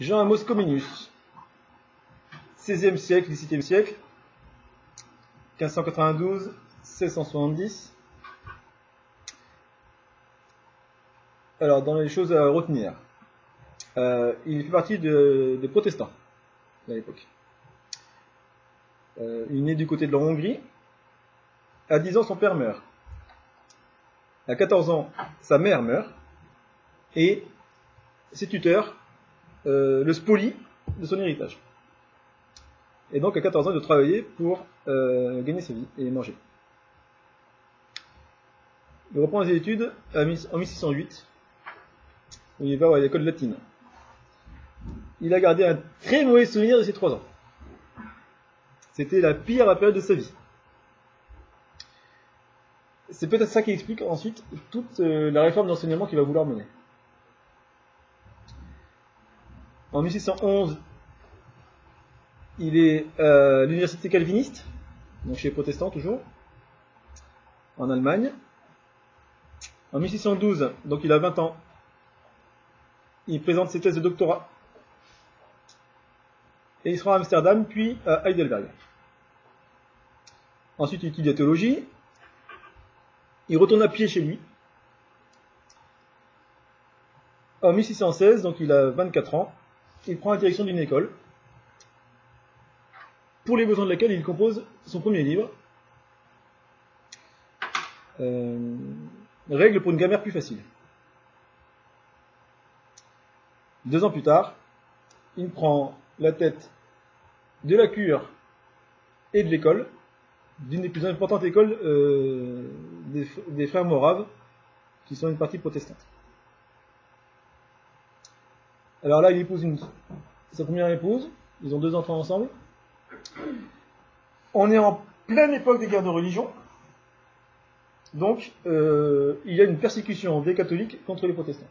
Jean Amos Comenius, 16e siècle, 17e siècle, 1592, 1670. Alors, dans les choses à retenir, il fait partie des protestants à l'époque. Il est né du côté de la Hongrie. À 10 ans, son père meurt. À 14 ans, sa mère meurt. Et ses tuteurs le spolient de son héritage. Et donc, à 14 ans, il doit travailler pour gagner sa vie et manger. Il reprend ses études en 1608, où il va à l'école latine. Il a gardé un très mauvais souvenir de ses 3 ans. C'était la pire période de sa vie. C'est peut-être ça qui explique ensuite toute la réforme d'enseignement qu'il va vouloir mener. En 1611, il est à l'université calviniste, donc chez les protestants toujours, en Allemagne. En 1612, donc il a 20 ans, il présente ses thèses de doctorat. Et il sera à Amsterdam, puis à Heidelberg. Ensuite, il étudie la théologie. Il retourne à pied chez lui. En 1616, donc il a 24 ans, il prend la direction d'une école, pour les besoins de laquelle il compose son premier livre, Règles pour une grammaire plus facile. 2 ans plus tard, il prend la tête de la cure et de l'école, d'une des plus importantes écoles des frères moraves, qui sont une partie protestante. Alors là, il épouse sa première épouse, ils ont 2 enfants ensemble. On est en pleine époque des guerres de religion, donc il y a une persécution des catholiques contre les protestants.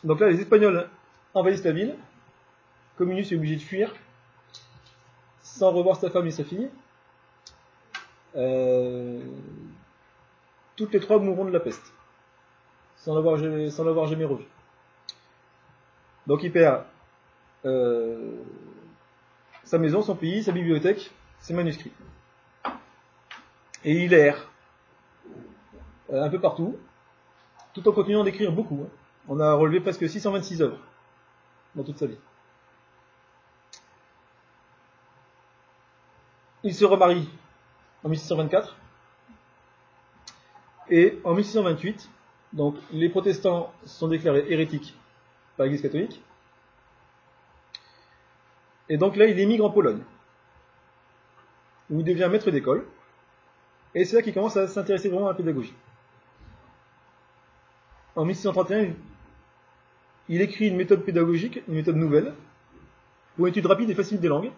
Donc là, les Espagnols envahissent la ville. Comenius est obligé de fuir, sans revoir sa femme et sa fille. Toutes les 3 mourront de la peste, sans l'avoir jamais revu. Donc il perd sa maison, son pays, sa bibliothèque, ses manuscrits. Et il erre un peu partout, tout en continuant d'écrire beaucoup. On a relevé presque 626 œuvres dans toute sa vie. Il se remarie en 1624 et en 1628, donc les protestants sont déclarés hérétiques par l'Église catholique. Et donc là, il émigre en Pologne, où il devient maître d'école. Et c'est là qu'il commence à s'intéresser vraiment à la pédagogie. En 1631, il écrit une méthode pédagogique, une méthode nouvelle, pour une étude rapide et facile des langues.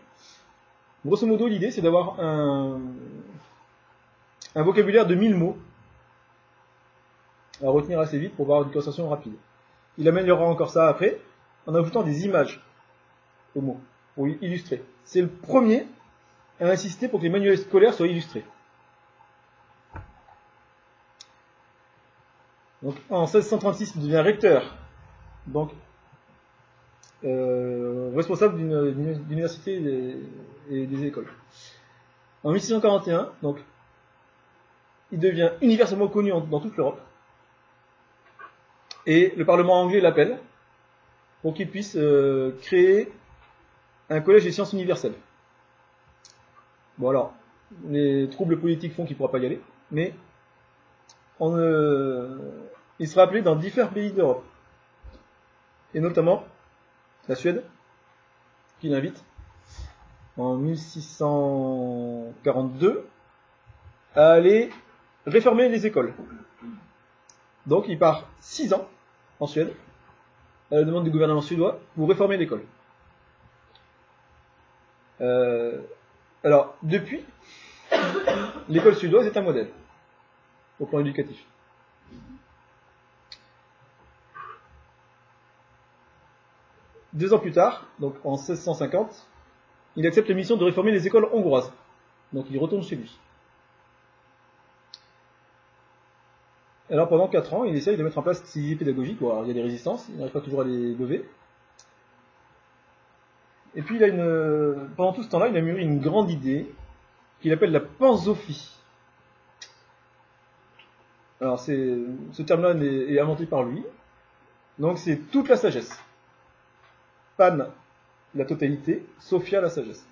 Grosso modo, l'idée, c'est d'avoir un vocabulaire de 1000 mots à retenir assez vite pour avoir une conversation rapide. Il améliorera encore ça après, en ajoutant des images aux mots, pour illustrer. C'est le premier à insister pour que les manuels scolaires soient illustrés. Donc, en 1636, il devient recteur, donc responsable d'une université et des écoles. En 1641, donc, il devient universellement connu dans toute l'Europe. Et le Parlement anglais l'appelle pour qu'il puisse créer un collège des sciences universelles. Bon alors, les troubles politiques font qu'il ne pourra pas y aller, mais il sera appelé dans différents pays d'Europe, et notamment la Suède, qui l'invite en 1642 à aller réformer les écoles. Donc il part 6 ans en Suède, à la demande du gouvernement suédois, pour réformer l'école. Alors, depuis, l'école suédoise est un modèle au plan éducatif. Deux ans plus tard, donc en 1650, il accepte la mission de réformer les écoles hongroises. Donc il retourne chez lui. Alors pendant 4 ans, il essaye de mettre en place ces idées pédagogiques. Bon, alors, il y a des résistances, il n'arrive pas toujours à les lever. Et puis pendant tout ce temps-là, il a mûri une grande idée qu'il appelle la pansophie. Alors ce terme-là est inventé par lui. Donc c'est toute la sagesse. Pan, la totalité, Sophia, la sagesse.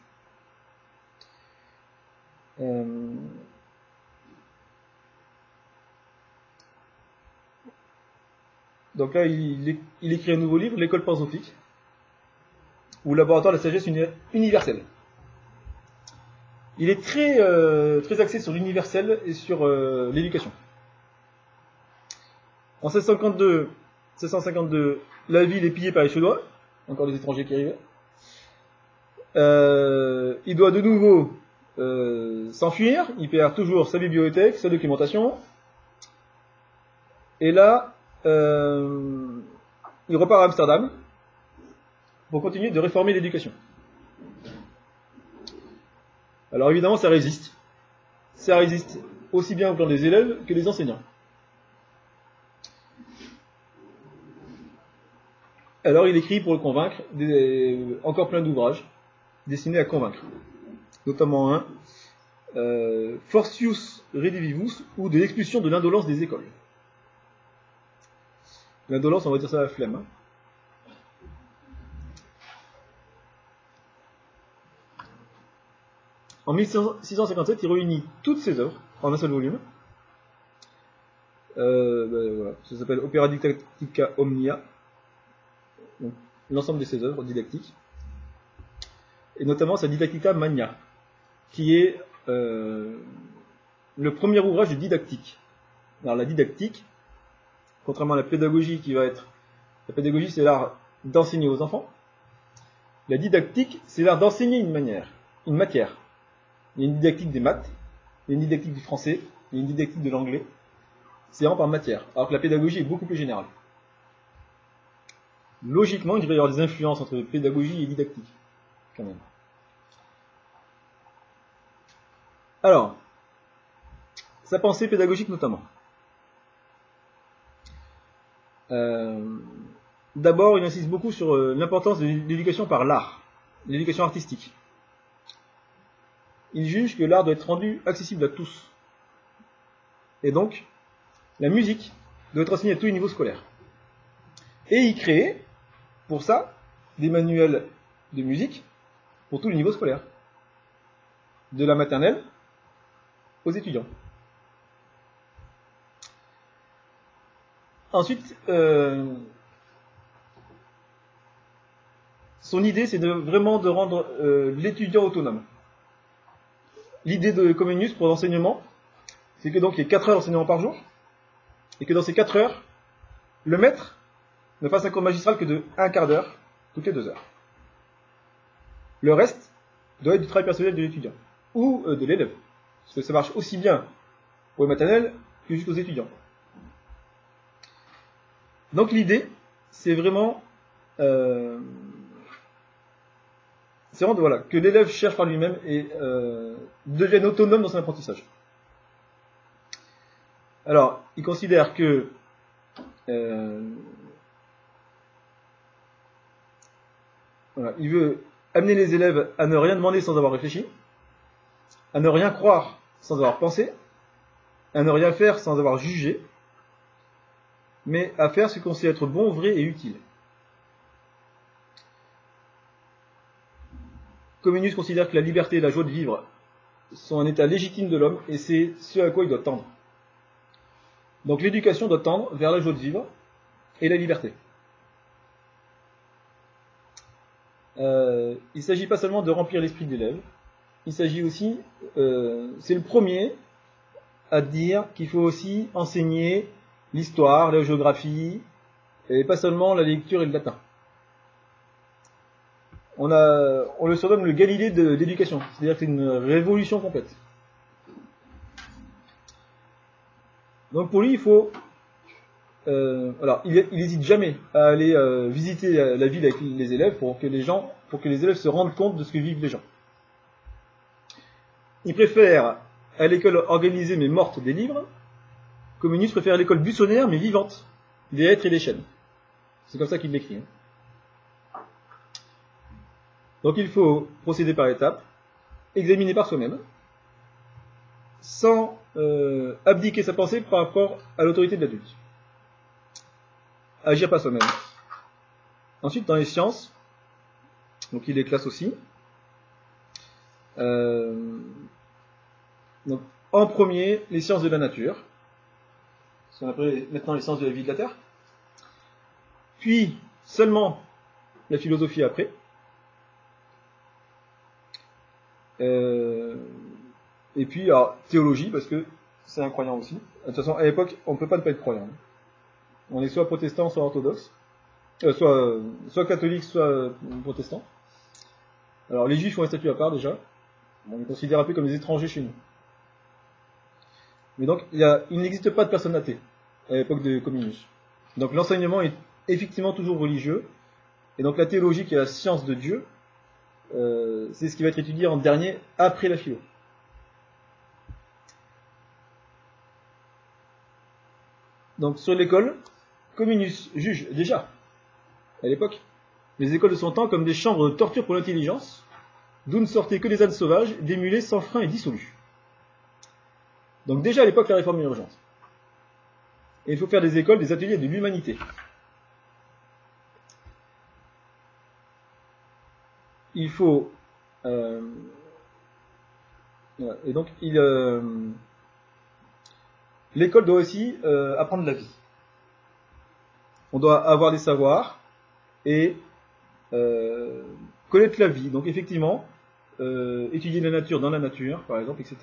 Donc là, il écrit un nouveau livre, L'école pansophique, ou Laboratoire de la sagesse universelle. Il est très axé sur l'universel et sur l'éducation. En 1652, la ville est pillée par les Suédois, encore des étrangers qui arrivaient. Il doit de nouveau s'enfuir, il perd toujours sa bibliothèque, sa documentation. Et là, il repart à Amsterdam pour continuer de réformer l'éducation. Alors évidemment, ça résiste. Ça résiste aussi bien au plan des élèves que des enseignants. Alors il écrit pour le convaincre encore plein d'ouvrages destinés à convaincre. Notamment un, Fortius Redivivus, ou de l'expulsion de l'indolence des écoles. L'indolence, on va dire ça à la flemme. Hein. En 1657, il réunit toutes ses œuvres en un seul volume. Voilà. Ça s'appelle Opera Didactica Omnia. L'ensemble de ses œuvres didactiques. Et notamment sa Didactica Magna, qui est le premier ouvrage de didactique. Alors la didactique, contrairement à la pédagogie qui va être... La pédagogie, c'est l'art d'enseigner aux enfants. La didactique, c'est l'art d'enseigner une matière. Il y a une didactique des maths, il y a une didactique du français, il y a une didactique de l'anglais. C'est vraiment par matière, alors que la pédagogie est beaucoup plus générale. Logiquement, il devrait y avoir des influences entre pédagogie et didactique, quand même. Alors, sa pensée pédagogique notamment. D'abord, il insiste beaucoup sur l'importance de l'éducation par l'art, l'éducation artistique. Il juge que l'art doit être rendu accessible à tous. Et donc, la musique doit être enseignée à tous les niveaux scolaires. Et il crée, pour ça, des manuels de musique pour tous les niveaux scolaires. De la maternelle aux étudiants. Ensuite, son idée, c'est vraiment de rendre l'étudiant autonome. L'idée de Comenius pour l'enseignement, c'est que donc il y ait 4 heures d'enseignement par jour, et que dans ces 4 heures, le maître ne fasse un cours magistral que de 1/4 d'heure, toutes les 2 heures. Le reste doit être du travail personnel de l'étudiant, ou de l'élève, parce que ça marche aussi bien pour les maternelles que jusqu'aux étudiants. Donc l'idée, c'est vraiment voilà, que l'élève cherche par lui-même et devienne autonome dans son apprentissage. Alors, il considère que voilà, il veut amener les élèves à ne rien demander sans avoir réfléchi, à ne rien croire sans avoir pensé, à ne rien faire sans avoir jugé, mais à faire ce qu'on sait être bon, vrai et utile. Comenius considère que la liberté et la joie de vivre sont un état légitime de l'homme, et c'est ce à quoi il doit tendre. Donc l'éducation doit tendre vers la joie de vivre et la liberté. Il ne s'agit pas seulement de remplir l'esprit de l'élève, il s'agit aussi, c'est le premier à dire qu'il faut aussi enseigner l'histoire, la géographie, et pas seulement la lecture et le latin. On le surnomme le Galilée de l'éducation, c'est-à-dire que c'est une révolution complète. Donc pour lui, il faut... alors, il n'hésite jamais à aller visiter la ville avec les élèves pour que les élèves se rendent compte de ce que vivent les gens. Il préfère à l'école organisée mais morte des livres Comenius préfère l'école buissonnière mais vivante, des hêtres et des chênes. C'est comme ça qu'il l'écrit. Donc il faut procéder par étapes, examiner par soi-même, sans abdiquer sa pensée par rapport à l'autorité de l'adulte. Agir par soi-même. Ensuite, dans les sciences, donc il les classe aussi. Donc, en premier, les sciences de la nature, ce qu'on appelle maintenant les sciences de la vie de la Terre. Puis, seulement la philosophie après. Et puis, alors, théologie, parce que c'est un croyant aussi. De toute façon, à l'époque, on ne peut pas ne pas être croyant. On est soit protestant, soit orthodoxe. Soit catholique, soit protestant. Alors, les juifs ont un statut à part déjà. On les considère un peu comme des étrangers chez nous. Mais donc, il n'existe pas de personne athée à l'époque de Comenius. Donc, l'enseignement est effectivement toujours religieux. Et donc, la théologie, qui est la science de Dieu, c'est ce qui va être étudié en dernier après la philo. Donc, sur l'école, Comenius juge déjà, à l'époque, les écoles de son temps comme des chambres de torture pour l'intelligence, d'où ne sortaient que des ânes sauvages, des mulets sans frein et dissolus. Donc déjà à l'époque, la réforme est urgente. Et il faut faire des écoles, des ateliers de l'humanité. Il faut... et donc, l'école doit aussi apprendre la vie. On doit avoir des savoirs et connaître la vie. Donc effectivement, étudier la nature dans la nature, par exemple, etc.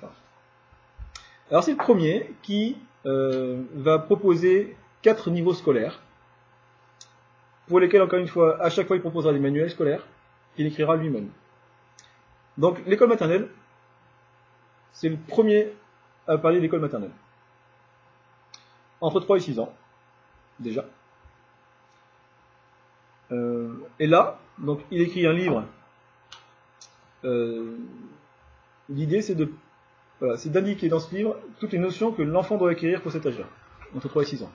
Alors c'est le premier qui va proposer 4 niveaux scolaires, pour lesquels, encore une fois, à chaque fois, il proposera des manuels scolaires qu'il écrira lui-même. Donc l'école maternelle, c'est le premier à parler d'école maternelle. Entre 3 et 6 ans, déjà. Et là, donc, il écrit un livre. L'idée, c'est d'indiquer dans ce livre toutes les notions que l'enfant doit acquérir pour cet âge-là, entre 3 et 6 ans.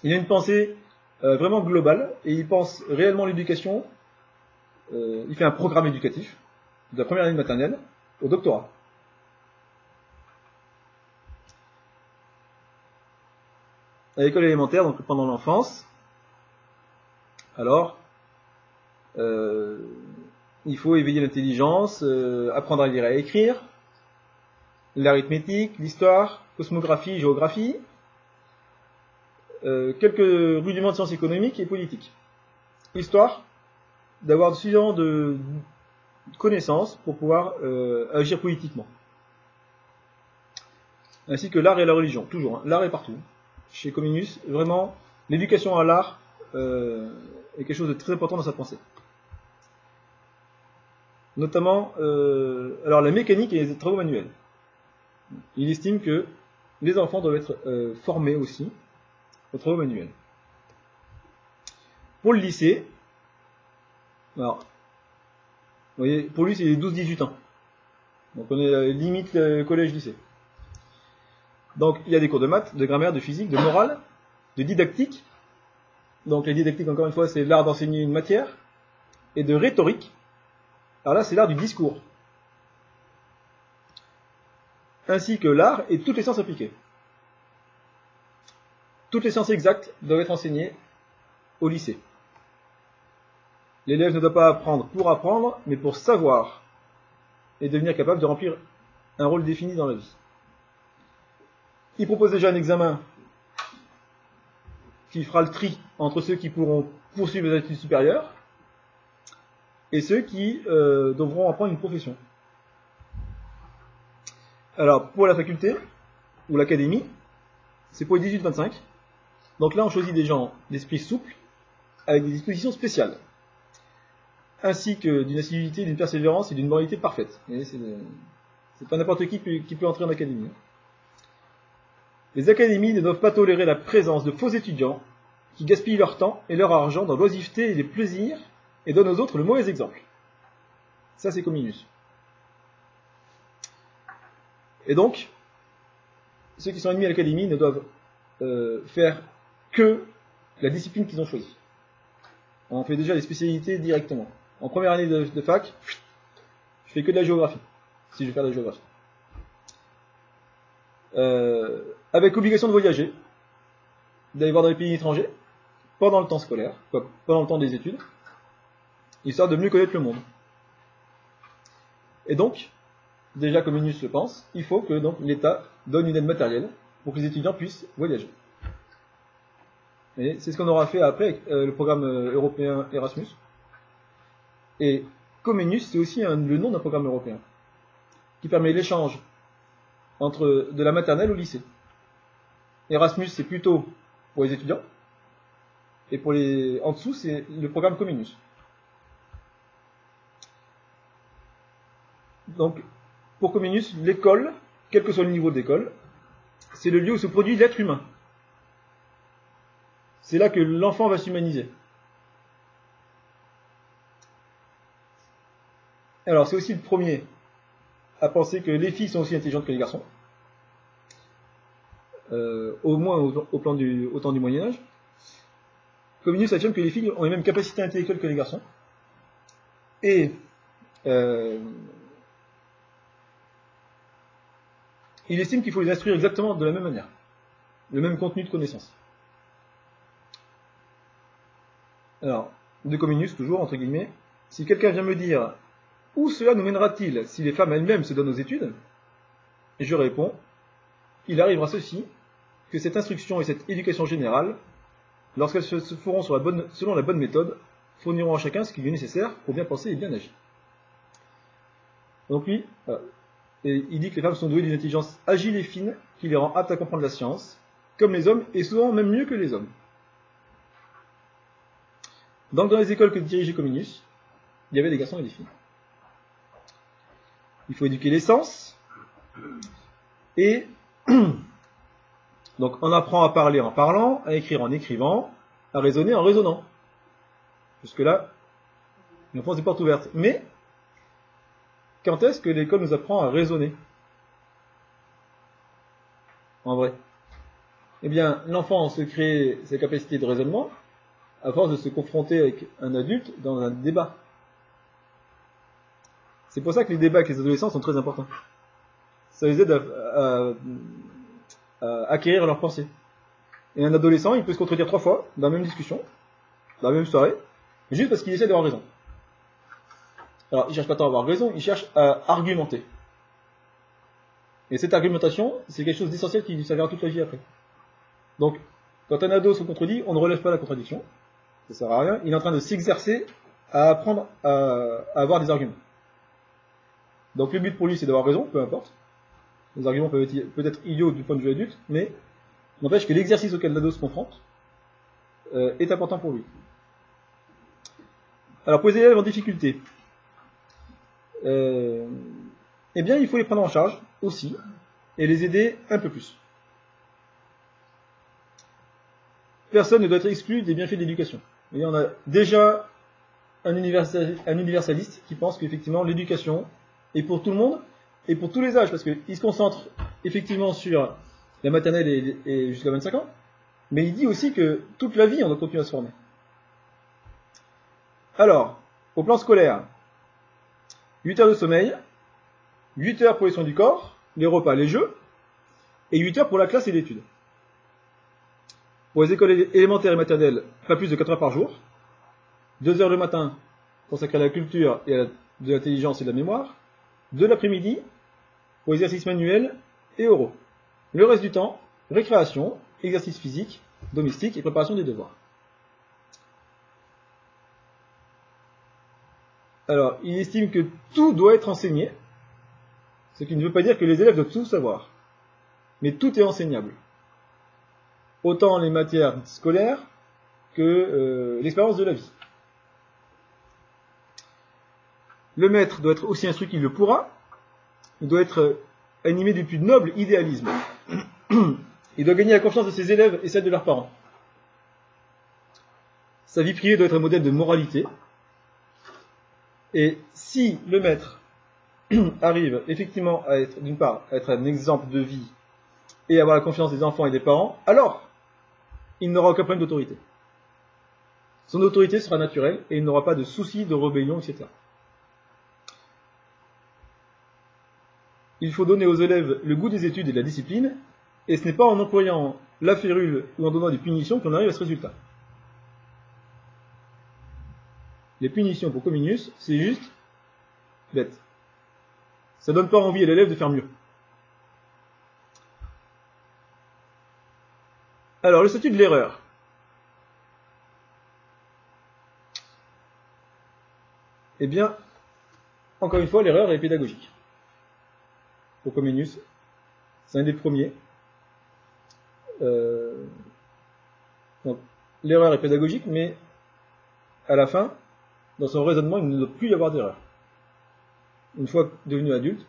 Il a une pensée vraiment globale, et il pense réellement l'éducation. Il fait un programme éducatif, de la première année de maternelle au doctorat. À l'école élémentaire, donc pendant l'enfance, alors, il faut éveiller l'intelligence, apprendre à lire et à écrire, l'arithmétique, l'histoire, cosmographie, géographie, quelques rudiments de sciences économiques et politiques. Histoire d'avoir suffisamment de connaissances pour pouvoir agir politiquement. Ainsi que l'art et la religion, toujours, hein. L'art est partout. Chez Comenius, vraiment, l'éducation à l'art est quelque chose de très important dans sa pensée. Notamment, alors la mécanique et les travaux manuels. Il estime que les enfants doivent être formés aussi aux travaux manuels. Pour le lycée, alors, vous voyez, pour lui c'est les 12-18 ans. Donc on est limite collège-lycée. Donc il y a des cours de maths, de grammaire, de physique, de morale, de didactique. Donc la didactique, encore une fois, c'est l'art d'enseigner une matière. Et de rhétorique. Alors là, c'est l'art du discours. Ainsi que l'art et toutes les sciences appliquées. Toutes les sciences exactes doivent être enseignées au lycée. L'élève ne doit pas apprendre pour apprendre, mais pour savoir et devenir capable de remplir un rôle défini dans la vie. Il propose déjà un examen qui fera le tri entre ceux qui pourront poursuivre les études supérieures et ceux qui devront apprendre une profession. Alors, pour la faculté, ou l'académie, c'est pour les 18-25. Donc là, on choisit des gens d'esprit souple, avec des dispositions spéciales, ainsi que d'une assiduité, d'une persévérance et d'une moralité parfaite. C'est pas n'importe qui peut entrer en académie. Les académies ne doivent pas tolérer la présence de faux étudiants qui gaspillent leur temps et leur argent dans l'oisiveté et les plaisirs et donnent aux autres le mauvais exemple. Ça, c'est Comenius. Et donc, ceux qui sont admis à l'académie ne doivent faire que la discipline qu'ils ont choisie. On fait déjà les spécialités directement. En première année de fac, je fais que de la géographie, si je vais faire de la géographie. Avec obligation de voyager, d'aller voir dans les pays étrangers, pendant le temps scolaire, pendant le temps des études, histoire de mieux connaître le monde. Et donc, déjà comme Minus le pense, il faut que l'État donne une aide matérielle pour que les étudiants puissent voyager. Et c'est ce qu'on aura fait après avec le programme européen Erasmus. Et Comenius, c'est aussi le nom d'un programme européen qui permet l'échange entre de la maternelle au lycée. Erasmus, c'est plutôt pour les étudiants, et pour les en dessous, c'est le programme Comenius. Donc, pour Comenius, l'école, quel que soit le niveau d'école, c'est le lieu où se produit l'être humain. C'est là que l'enfant va s'humaniser. Alors, c'est aussi le premier à penser que les filles sont aussi intelligentes que les garçons. Au moins au temps du Moyen-Âge. Comenius affirme que les filles ont les mêmes capacités intellectuelles que les garçons. Et il estime qu'il faut les instruire exactement de la même manière. Le même contenu de connaissance. Alors, de Comenius, toujours, entre guillemets, si quelqu'un vient me dire « Où cela nous mènera-t-il si les femmes elles-mêmes se donnent aux études ?» Et je réponds « Il arrivera ceci, que cette instruction et cette éducation générale, lorsqu'elles se feront selon la bonne méthode, fourniront à chacun ce qui lui est nécessaire pour bien penser et bien agir. » Donc lui, et il dit que les femmes sont douées d'une intelligence agile et fine qui les rend aptes à comprendre la science, comme les hommes, et souvent même mieux que les hommes. Donc dans les écoles que dirigeait Comenius, il y avait des garçons et des filles. Il faut éduquer les sens, et donc on apprend à parler en parlant, à écrire en écrivant, à raisonner en raisonnant. Jusque-là, on pense des portes ouvertes. Mais, quand est-ce que l'école nous apprend à raisonner? En vrai. Eh bien, l'enfant se crée ses capacités de raisonnement à force de se confronter avec un adulte dans un débat. C'est pour ça que les débats avec les adolescents sont très importants. Ça les aide à acquérir leur pensée. Et un adolescent, il peut se contredire 3 fois dans la même discussion, dans la même soirée, juste parce qu'il essaie d'avoir raison. Alors, il cherche pas tant à avoir raison, il cherche à argumenter. Et cette argumentation, c'est quelque chose d'essentiel qui lui servira toute la vie après. Donc, quand un ado se contredit, on ne relève pas la contradiction, ça sert à rien, il est en train de s'exercer à apprendre à avoir des arguments. Donc le but pour lui, c'est d'avoir raison, peu importe. Les arguments peuvent être idiots du point de vue adulte, mais n'empêche que l'exercice auquel l'ado se confronte est important pour lui. Alors pour les élèves en difficulté, eh bien il faut les prendre en charge aussi, et les aider un peu plus. Personne ne doit être exclu des bienfaits de l'éducation. Et on a déjà un universaliste qui pense qu'effectivement l'éducation est pour tout le monde et pour tous les âges, parce qu'il se concentre effectivement sur la maternelle et jusqu'à 25 ans, mais il dit aussi que toute la vie on doit continuer à se former. Alors, au plan scolaire, 8 heures de sommeil, 8 heures pour les soins du corps, les repas, les jeux, et 8 heures pour la classe et l'étude. Pour les écoles élémentaires et maternelles, pas plus de 4 heures par jour, 2 heures le matin consacrées à la culture et à de l'intelligence et de la mémoire, de l'après-midi pour exercices manuels et oraux. Le reste du temps, récréation, exercice physique, domestique et préparation des devoirs. Alors, il estime que tout doit être enseigné, ce qui ne veut pas dire que les élèves doivent tout savoir, mais tout est enseignable. Autant les matières scolaires que l'expérience de la vie. Le maître doit être aussi instruit qu'il le pourra. Il doit être animé du plus noble idéalisme. Il doit gagner la confiance de ses élèves et celle de leurs parents. Sa vie privée doit être un modèle de moralité. Et si le maître arrive effectivement à être, d'une part, à être un exemple de vie et avoir la confiance des enfants et des parents, alors il n'aura aucun problème d'autorité. Son autorité sera naturelle et il n'aura pas de soucis de rébellion, etc. Il faut donner aux élèves le goût des études et de la discipline, et ce n'est pas en employant la férule ou en donnant des punitions qu'on arrive à ce résultat. Les punitions pour Comenius, c'est juste bête. Ça donne pas envie à l'élève de faire mieux. Alors, le statut de l'erreur. Eh bien, encore une fois, l'erreur est pédagogique. Pour Comenius, c'est un des premiers. Donc, l'erreur est pédagogique, mais à la fin, dans son raisonnement, il ne doit plus y avoir d'erreur. Une fois devenu adulte,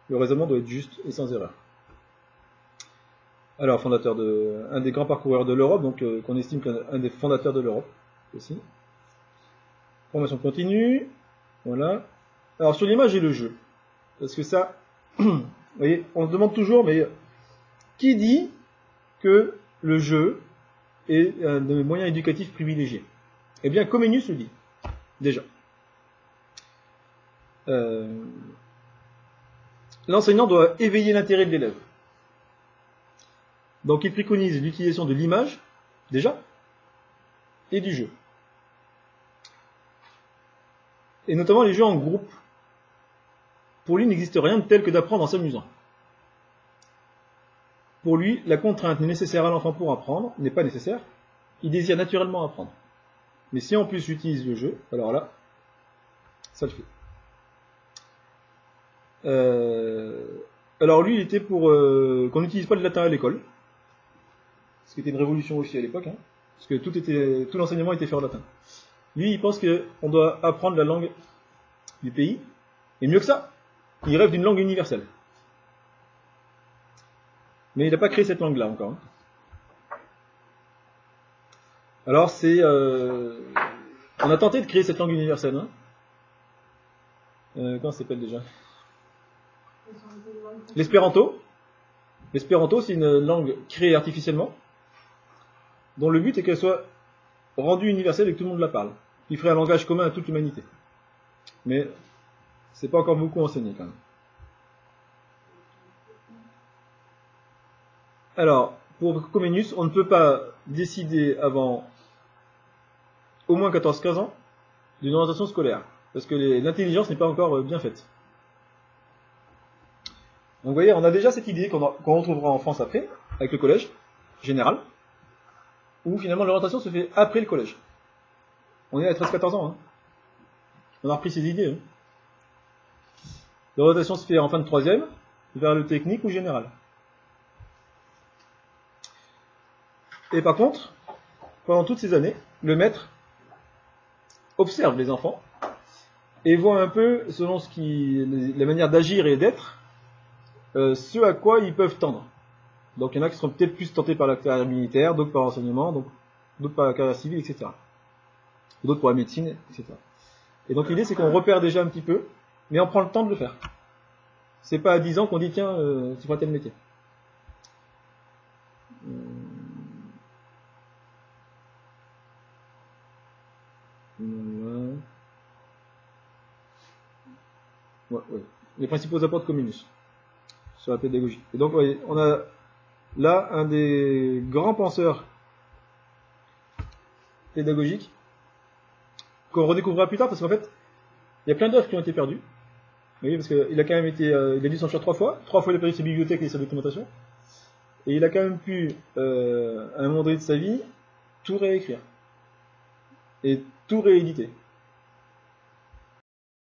le raisonnement doit être juste et sans erreur. Alors, un des grands parcoureurs de l'Europe, donc qu'on estime qu'un des fondateurs de l'Europe aussi. Formation continue, voilà. Alors sur l'image et le jeu, parce que ça, vous voyez, on se demande toujours, mais qui dit que le jeu est un des moyens éducatifs privilégiés? Eh bien, Comenius le dit, déjà. L'enseignant doit éveiller l'intérêt de l'élève. Donc il préconise l'utilisation de l'image, déjà, et du jeu. Et notamment les jeux en groupe. Pour lui, il n'existe rien de tel que d'apprendre en s'amusant. Pour lui, la contrainte n'est nécessaire à l'enfant pour apprendre, n'est pas nécessaire. Il désire naturellement apprendre. Mais si en plus j'utilise le jeu, alors là, ça le fait. Alors lui, il était pour qu'on n'utilise pas le latin à l'école. Ce qui était une révolution aussi à l'époque, hein, parce que tout l'enseignement était fait en latin. Lui, il pense qu'on doit apprendre la langue du pays, et mieux que ça, il rêve d'une langue universelle. Mais il n'a pas créé cette langue-là encore. Hein. Alors on a tenté de créer cette langue universelle. Hein. Comment ça s'appelle déjà? L'espéranto. L'espéranto, c'est une langue créée artificiellement, dont le but est qu'elle soit rendue universelle et que tout le monde la parle. Il ferait un langage commun à toute l'humanité. Mais c'est pas encore beaucoup enseigné quand même. Alors, pour Comenius, on ne peut pas décider avant au moins 14-15 ans d'une orientation scolaire, parce que l'intelligence n'est pas encore bien faite. Donc vous voyez, on a déjà cette idée qu'on retrouvera en France après, avec le collège général, où finalement l'orientation se fait après le collège. On est à 13-14 ans. Hein. On a repris ces idées. Hein. L'orientation se fait en fin de troisième, vers le technique ou général. Et par contre, pendant toutes ces années, le maître observe les enfants et voit un peu, selon la manière d'agir et d'être, ce à quoi ils peuvent tendre. Donc il y en a qui seront peut-être plus tentés par la carrière militaire, d'autres par l'enseignement, d'autres par la carrière civile, etc. D'autres pour la médecine, etc. Et donc l'idée c'est qu'on repère déjà un petit peu, mais on prend le temps de le faire. C'est pas à 10 ans qu'on dit tiens, tu feras tel métier. Ouais. Les principaux apports de Comenius sur la pédagogie. Et donc, vous voyez, on a là un des grands penseurs pédagogiques qu'on redécouvrira plus tard, parce qu'en fait, il y a plein d'œuvres qui ont été perdues. Vous voyez, parce qu'il a quand même été, il a dû s'en faire 3 fois. 3 fois il a perdu sa bibliothèque et sa documentation. Et il a quand même pu, à un moment donné de sa vie, tout réécrire. Et tout rééditer.